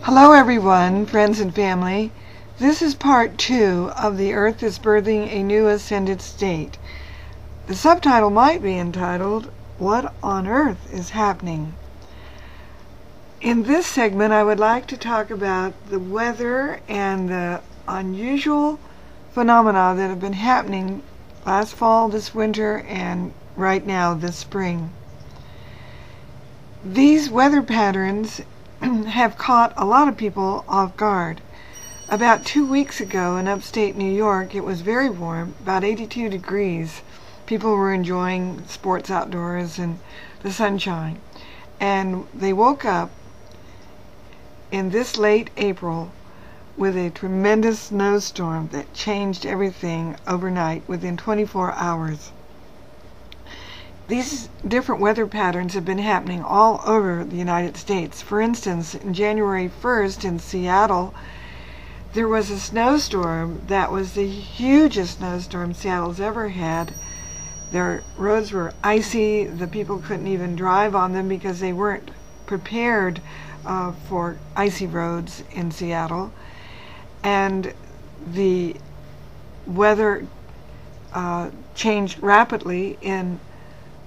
Hello everyone, friends and family. This is part 2 of The Earth is Birthing a New Ascended State. The subtitle might be entitled, What on Earth is Happening? In this segment I would like to talk about the weather and the unusual phenomena that have been happening last fall, this winter, and right now this spring. These weather patterns have caught a lot of people off guard. About 2 weeks ago in upstate New York, it was very warm, about 82 degrees. People were enjoying sports outdoors and the sunshine. And they woke up in this late April with a tremendous snowstorm that changed everything overnight within 24 hours. These different weather patterns have been happening all over the United States. For instance, in January 1st in Seattle, there was a snowstorm that was the hugest snowstorm Seattle's ever had. Their roads were icy. The people couldn't even drive on them because they weren't prepared for icy roads in Seattle. And the weather changed rapidly in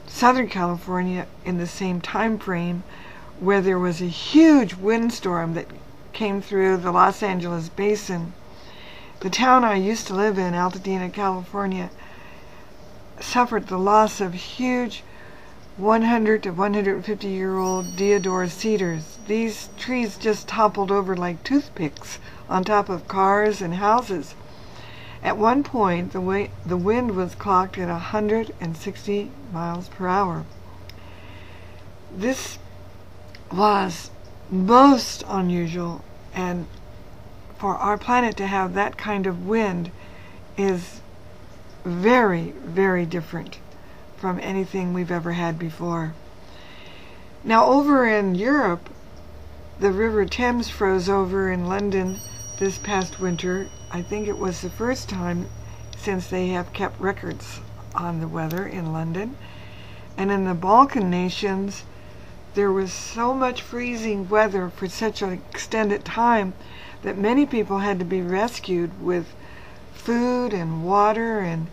Southern California in the same time frame, where there was a huge windstorm that came through the Los Angeles basin. The town I used to live in, Altadena, California, suffered the loss of huge 100 to 150-year-old deodar cedars. These trees just toppled over like toothpicks on top of cars and houses. At one point, the wind was clocked at 160 miles per hour. This was most unusual, and for our planet to have that kind of wind is very, very different from anything we've ever had before. Now, over in Europe, the River Thames froze over in London this past winter. I think it was the first time since they have kept records on the weather in London. And in the Balkan nations, there was so much freezing weather for such an extended time that many people had to be rescued with food and water, and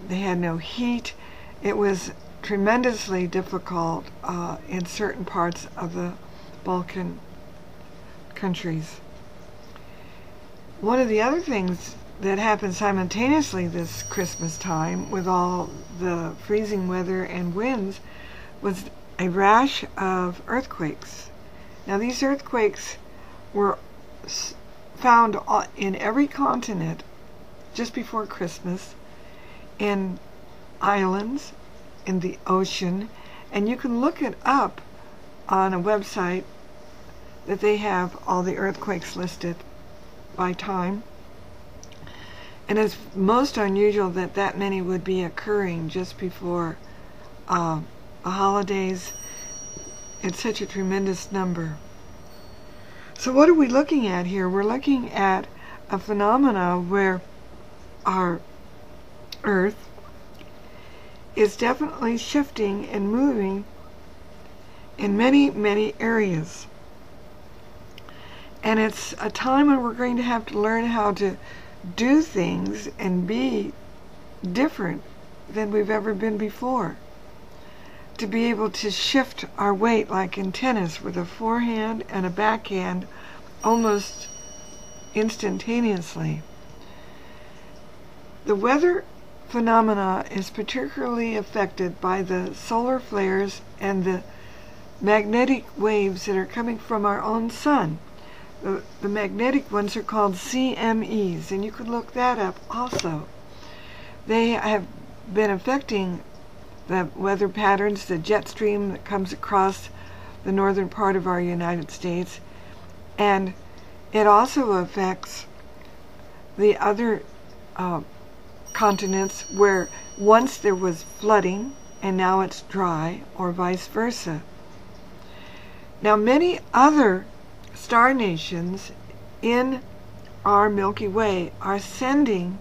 they had no heat. It was tremendously difficult in certain parts of the Balkan countries. One of the other things that happened simultaneously this Christmas time with all the freezing weather and winds was a rash of earthquakes. Now, these earthquakes were found in every continent just before Christmas, in islands, in the ocean, and you can look it up on a website that they have all the earthquakes listed by time. And it's most unusual that that many would be occurring just before the holidays. It's such a tremendous number. So what are we looking at here? We're looking at a phenomena where our Earth is definitely shifting and moving in many, many areas. And it's a time when we're going to have to learn how to do things and be different than we've ever been before. To be able to shift our weight like in tennis with a forehand and a backhand almost instantaneously. The weather phenomena is particularly affected by the solar flares and the magnetic waves that are coming from our own sun. The magnetic ones are called CMEs, and you can look that up also. They have been affecting the weather patterns, the jet stream that comes across the northern part of our United States, and it also affects the other continents where once there was flooding and now it's dry, or vice versa. Now, many other star nations in our Milky Way are sending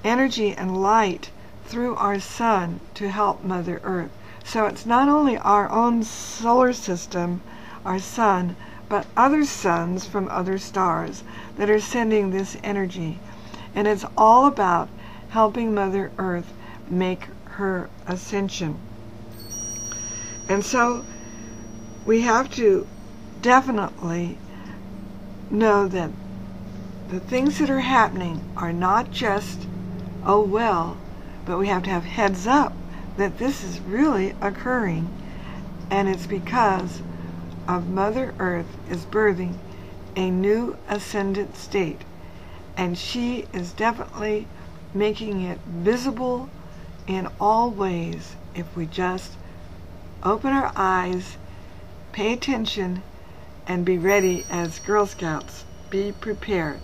energy and light through our sun to help Mother Earth. So it's not only our own solar system, our sun, but other suns from other stars that are sending this energy. And it's all about helping Mother Earth make her ascension. And so we have to definitely know that the things that are happening are not just, oh well, but we have to have heads up that this is really occurring, and it's because of Mother Earth is birthing a new ascendant state, and she is definitely making it visible in all ways if we just open our eyes, pay attention, and be ready as Girl Scouts. Be prepared.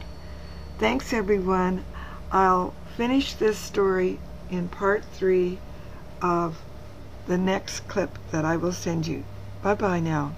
Thanks, everyone. I'll finish this story in part 3 of the next clip that I will send you. Bye-bye now.